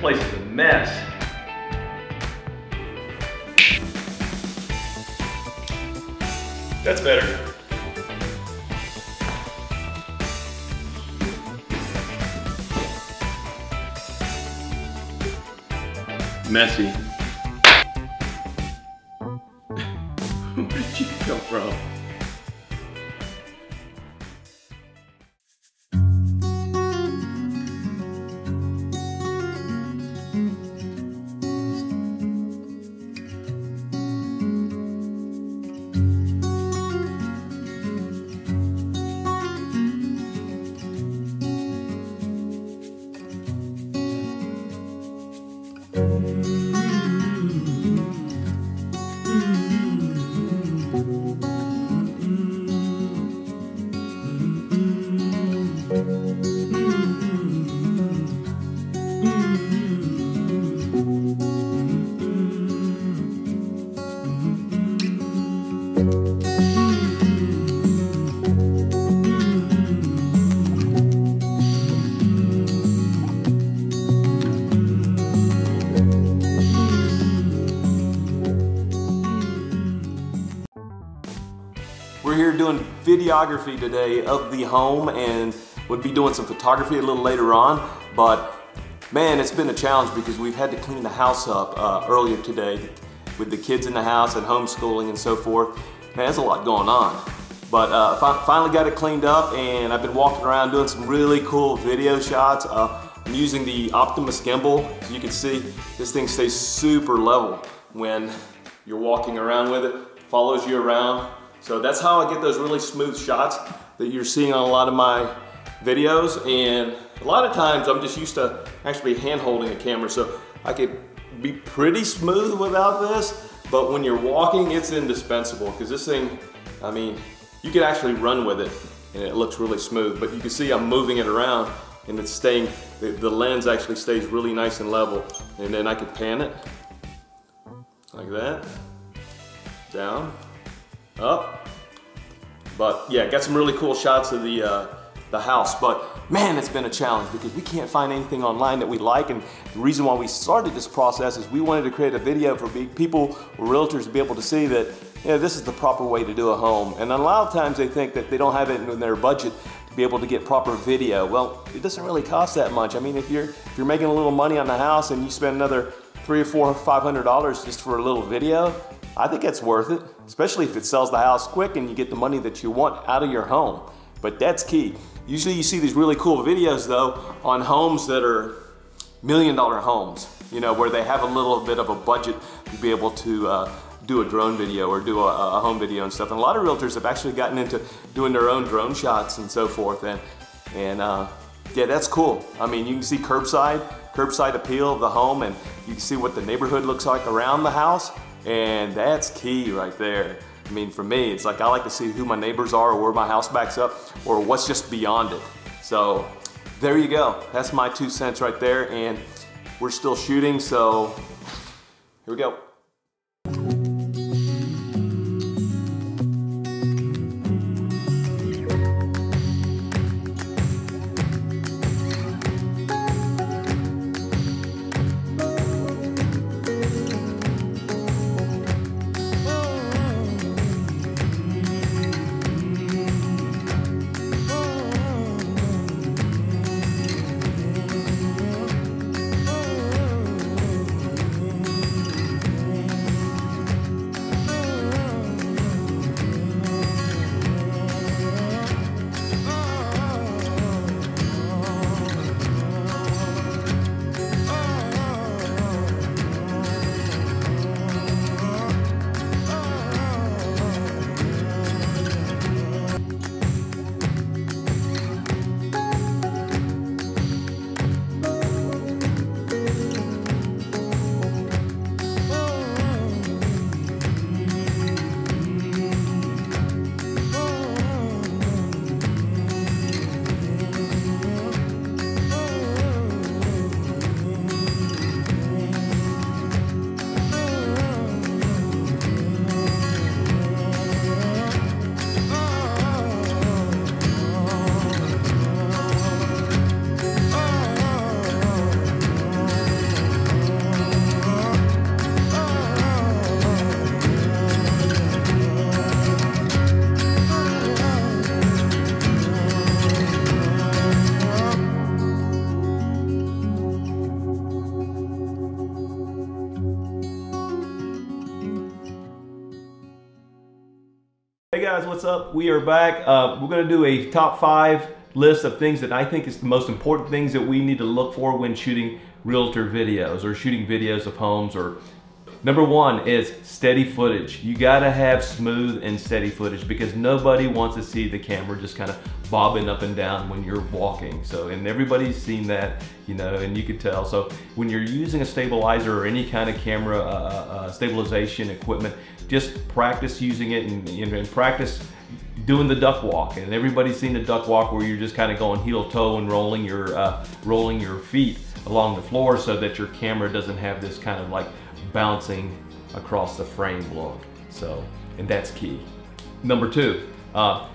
place is a mess. That's better. Messy. Where did you come from? We're here doing videography today of the home, and we'll be doing some photography a little later on. But man, it's been a challenge because we've had to clean the house up earlier today with the kids in the house and homeschooling and so forth. Man, there's a lot going on. But finally got it cleaned up, and I've been walking around doing some really cool video shots. I'm using the Optimus gimbal. So you can see this thing stays super level when you're walking around with it. Follows you around. So that's how I get those really smooth shots that you're seeing on a lot of my videos. And a lot of times I'm just used to actually hand holding a camera, so I could be pretty smooth without this. But when you're walking, it's indispensable, because this thing, I mean, you can actually run with it and it looks really smooth. But you can see I'm moving it around and it's staying, the lens actually stays really nice and level. And then I could pan it like that, down, up. But yeah, got some really cool shots of the house. But man, it's been a challenge because we can't find anything online that we like. And the reason why we started this process is we wanted to create a video for people or realtors to be able to see that, you know, this is the proper way to do a home. And a lot of times they think that they don't have it in their budget to be able to get proper video. Well, it doesn't really cost that much. I mean, if you're making a little money on the house and you spend another $300 or $500 just for a little video, I think it's worth it, especially if it sells the house quick and you get the money that you want out of your home. But that's key. Usually you see these really cool videos though on homes that are $1 million homes, you know, where they have a little bit of a budget to be able to do a drone video or do a home video and stuff. And a lot of realtors have actually gotten into doing their own drone shots and so forth. And yeah, that's cool. I mean, you can see curbside appeal of the home, and you can see what the neighborhood looks like around the house. And that's key right there. I mean, for me, it's like I like to see who my neighbors are or where my house backs up or what's just beyond it. So there you go. That's my 2 cents right there. And we're still shooting, so here we go. Hey guys, what's up? We are back. We're going to do a top 5 list of things that I think is the most important things that we need to look for when shooting realtor videos or shooting videos of homes. Or number 1 is steady footage. You got to have smooth and steady footage because nobody wants to see the camera just kind of bobbing up and down when you're walking. So, and everybody's seen that, you know, and you could tell. So when you're using a stabilizer or any kind of camera stabilization equipment, just practice using it and practice doing the duck walk. And everybody's seen the duck walk where you're just kind of going heel toe and rolling your feet along the floor so that your camera doesn't have this kind of like bouncing across the frame look. So, and that's key. Number 2,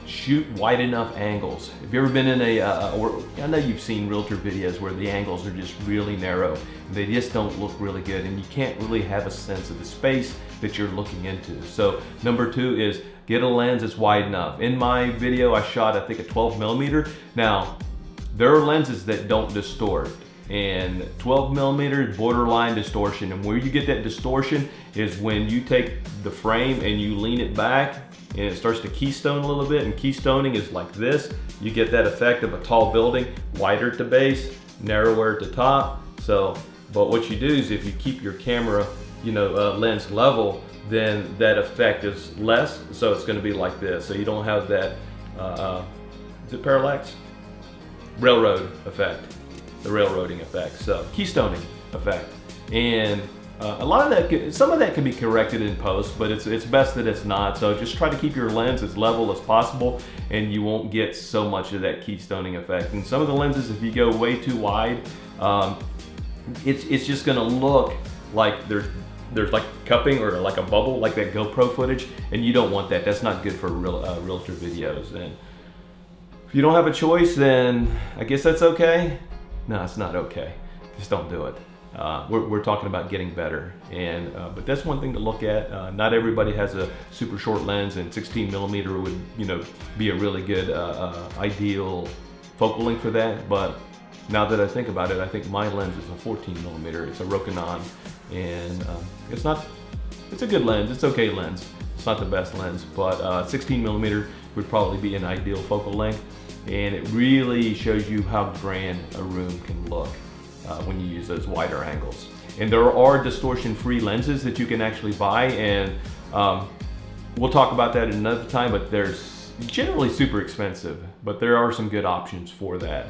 shoot wide enough angles. Have you ever been in I know you've seen realtor videos where the angles are just really narrow. They just don't look really good and you can't really have a sense of the space that you're looking into. So number 2 is get a lens that's wide enough. In my video I shot I think a 12mm. Now there are lenses that don't distort, and 12mm borderline distortion, and where you get that distortion is when you take the frame and you lean it back and it starts to keystone a little bit, and keystoning is like this. You get that effect of a tall building, wider at the base, narrower at the top. So, but what you do is if you keep your camera, you know, lens level, then that effect is less. So it's going to be like this. So you don't have that, is it parallax? Railroad effect, the railroading effect. So keystoning effect. And a lot of that, some of that can be corrected in post, but it's best that it's not. So just try to keep your lens as level as possible and you won't get so much of that keystoning effect. And some of the lenses, if you go way too wide, it's just gonna look like there's like cupping or like a bubble, like that GoPro footage, and you don't want that. That's not good for realtor videos. And if you don't have a choice, then I guess that's okay. No, it's not okay. Just don't do it. We're talking about getting better, and but that's one thing to look at. Not everybody has a super short lens, and 16mm would, you know, be a really good ideal focal length for that. But now that I think about it, I think my lens is a 14mm. It's a Rokinon, and it's a good lens. It's okay lens. It's not the best lens, but 16mm would probably be an ideal focal length, and it really shows you how grand a room can look when you use those wider angles. And there are distortion-free lenses that you can actually buy, and we'll talk about that another time, but they're generally super expensive, but there are some good options for that.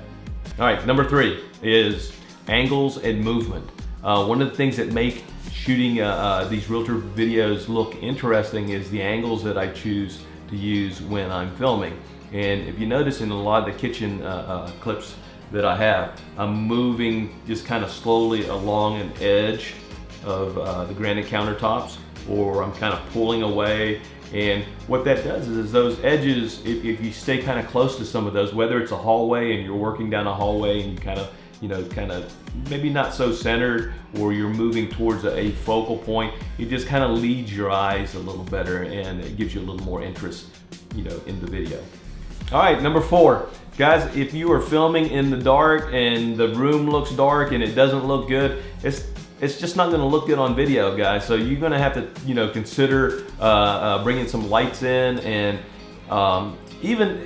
All right, number 3 is angles and movement. One of the things that make shooting these realtor videos look interesting is the angles that I choose to use when I'm filming. And if you notice in a lot of the kitchen clips that I have, I'm moving just kind of slowly along an edge of the granite countertops, or I'm kind of pulling away. And what that does is those edges, if you stay kind of close to some of those, whether it's a hallway and you're working down a hallway and you kind of, you know, maybe not so centered, or you're moving towards a focal point, it just kind of leads your eyes a little better and it gives you a little more interest, you know, in the video. All right, number 4. Guys, if you are filming in the dark and the room looks dark and it doesn't look good, it's just not going to look good on video, guys. So you're going to have to, you know, consider bringing some lights in, and even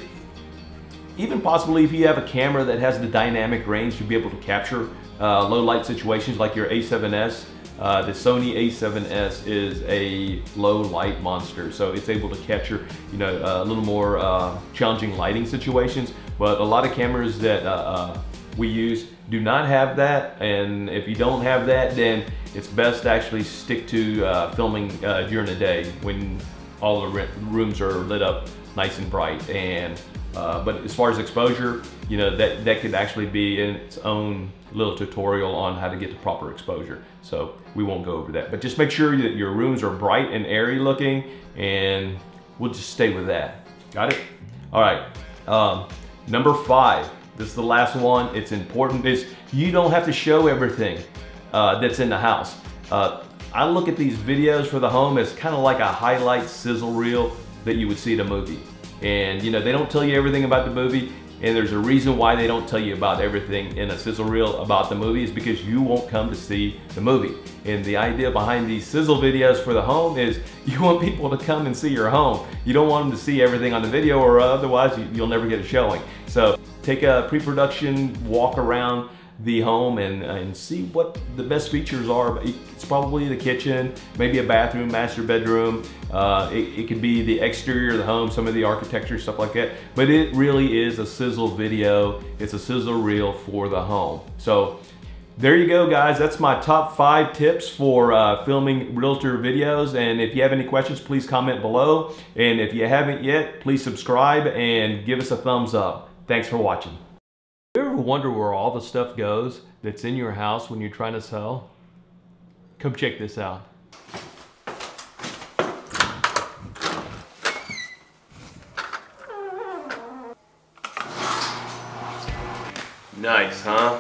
possibly if you have a camera that has the dynamic range to be able to capture low light situations like your A7S. The Sony A7S is a low light monster, so it's able to capture, you know, a little more challenging lighting situations. But a lot of cameras that we use do not have that, and if you don't have that, then it's best to actually stick to filming during the day when all the rooms are lit up nice and bright. And but as far as exposure, you know, that could actually be in its own little tutorial on how to get the proper exposure. So we won't go over that, but just make sure that your rooms are bright and airy looking, and we'll just stay with that. Got it? All right. Number 5. This is the last one. It's important. Is you don't have to show everything that's in the house. I look at these videos for the home as kind of like a highlight sizzle reel that you would see at a movie. And you know, they don't tell you everything about the movie. And there's a reason why they don't tell you about everything in a sizzle reel about the movie, is because you won't come to see the movie. And the idea behind these sizzle videos for the home is you want people to come and see your home. You don't want them to see everything on the video, or otherwise you'll never get a showing. So take a pre-production walk around the home and see what the best features are. It's probably the kitchen, maybe a bathroom, master bedroom. It could be the exterior of the home, some of the architecture, stuff like that. But it really is a sizzle video. It's a sizzle reel for the home. So there you go, guys. That's my top 5 tips for filming realtor videos. And if you have any questions, please comment below. And if you haven't yet, please subscribe and give us a thumbs up. Thanks for watching. You ever wonder where all the stuff goes that's in your house when you're trying to sell? Come check this out. Nice, huh?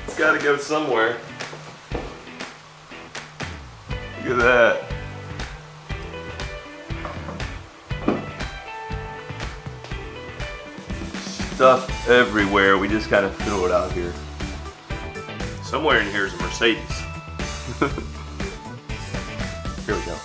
It's gotta go somewhere. Look at that. Stuff everywhere. We just gotta throw it out here. Somewhere in here is a Mercedes. Here we go.